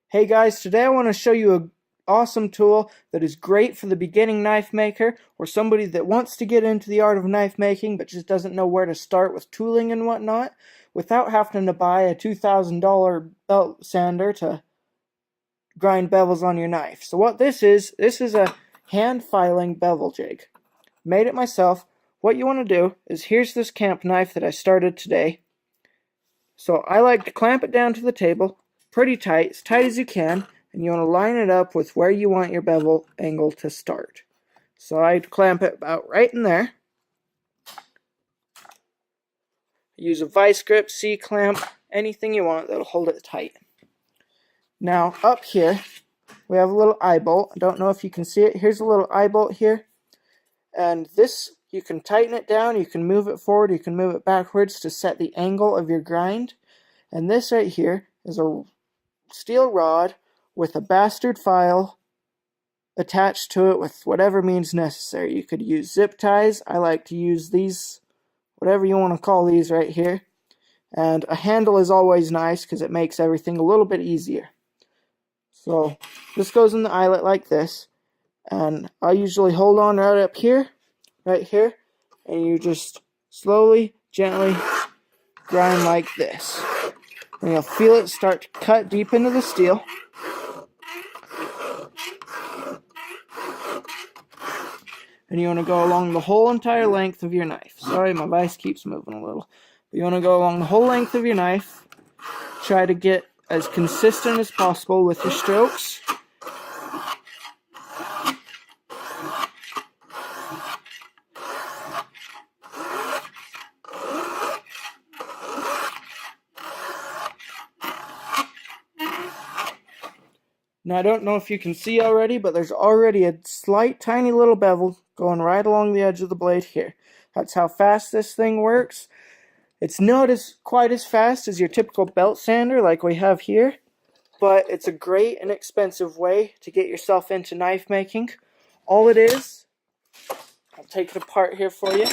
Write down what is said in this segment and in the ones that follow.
Hey guys, today I want to show you an awesome tool that is great for the beginning knife maker or somebody that wants to get into the art of knife making but just doesn't know where to start with tooling and whatnot without having to buy a $2,000 belt sander to grind bevels on your knife. So what this is a hand filing bevel jig. Made it myself. What you want to do is, here's this camp knife that I started today. So I like to clamp it down to the table pretty tight, as tight as you can, and you want to line it up with where you want your bevel angle to start. So I'd clamp it about right in there. Use a vice grip, C-clamp, anything you want that'll hold it tight. Now up here we have a little eye bolt. I don't know if you can see it. Here's a little eye bolt here, and this, you can tighten it down, you can move it forward, you can move it backwards to set the angle of your grind. And this right here is a steel rod with a bastard file attached to it with whatever means necessary. You could use zip ties. I like to use these, whatever you want to call these right here. And a handle is always nice because it makes everything a little bit easier. So this goes in the eyelet like this, and I usually hold on right up here, right here, and you just slowly, gently grind like this. And you'll feel it start to cut deep into the steel. And you want to go along the whole entire length of your knife. Sorry, my vice keeps moving a little. But you want to go along the whole length of your knife. Try to get as consistent as possible with your strokes. Now I don't know if you can see already, but there's already a slight tiny little bevel going right along the edge of the blade here. That's how fast this thing works. It's not quite as fast as your typical belt sander like we have here, but it's a great and inexpensive way to get yourself into knife making. All it is, I'll take it apart here for you.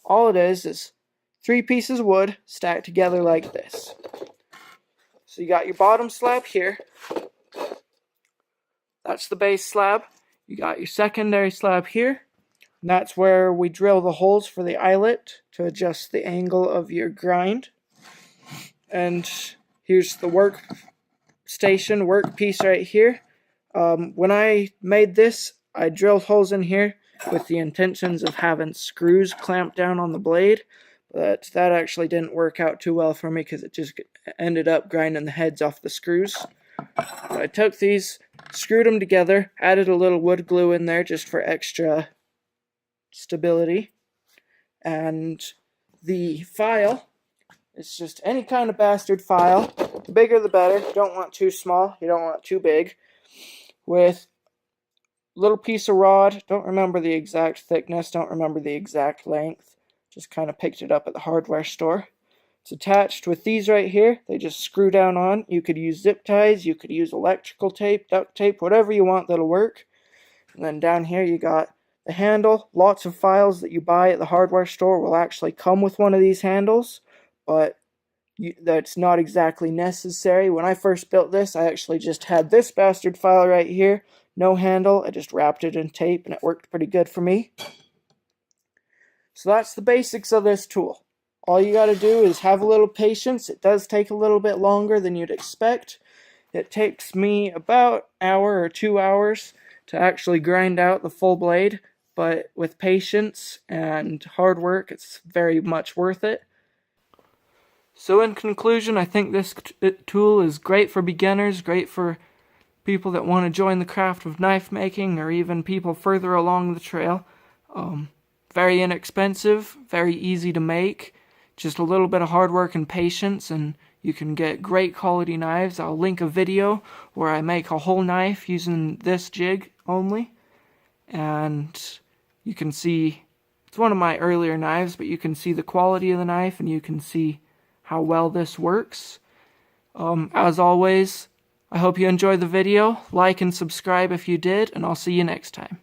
All it is 3 pieces of wood stacked together like this. So you got your bottom slab here. That's the base slab. You got your secondary slab here. And that's where we drill the holes for the eyelet to adjust the angle of your grind. And here's the workpiece right here. When I made this, I drilled holes in here with the intentions of having screws clamped down on the blade. But that actually didn't work out too well for me because it just ended up grinding the heads off the screws. So I took these, screwed them together, added a little wood glue in there just for extra stability. And the file is just any kind of bastard file. The bigger the better. You don't want too small, you don't want too big. With a little piece of rod, don't remember the exact thickness, don't remember the exact length. Just kind of picked it up at the hardware store. It's attached with these right here. They just screw down on. You could use zip ties, you could use electrical tape, duct tape, whatever you want that'll work. And then down here you got the handle. Lots of files that you buy at the hardware store will actually come with one of these handles, but that's not exactly necessary. When I first built this, I actually just had this bastard file right here. No handle. I just wrapped it in tape and it worked pretty good for me. So that's the basics of this tool. All you got to do is have a little patience. It does take a little bit longer than you'd expect. It takes me about an hour or 2 hours to actually grind out the full blade, but with patience and hard work, it's very much worth it. So in conclusion, I think this tool is great for beginners, great for people that want to join the craft of knife making, or even people further along the trail. Very inexpensive, very easy to make, just a little bit of hard work and patience, and you can get great quality knives. I'll link a video where I make a whole knife using this jig only, and you can see, it's one of my earlier knives, but you can see the quality of the knife and you can see how well this works. As always, I hope you enjoyed the video. Like and subscribe if you did, and I'll see you next time.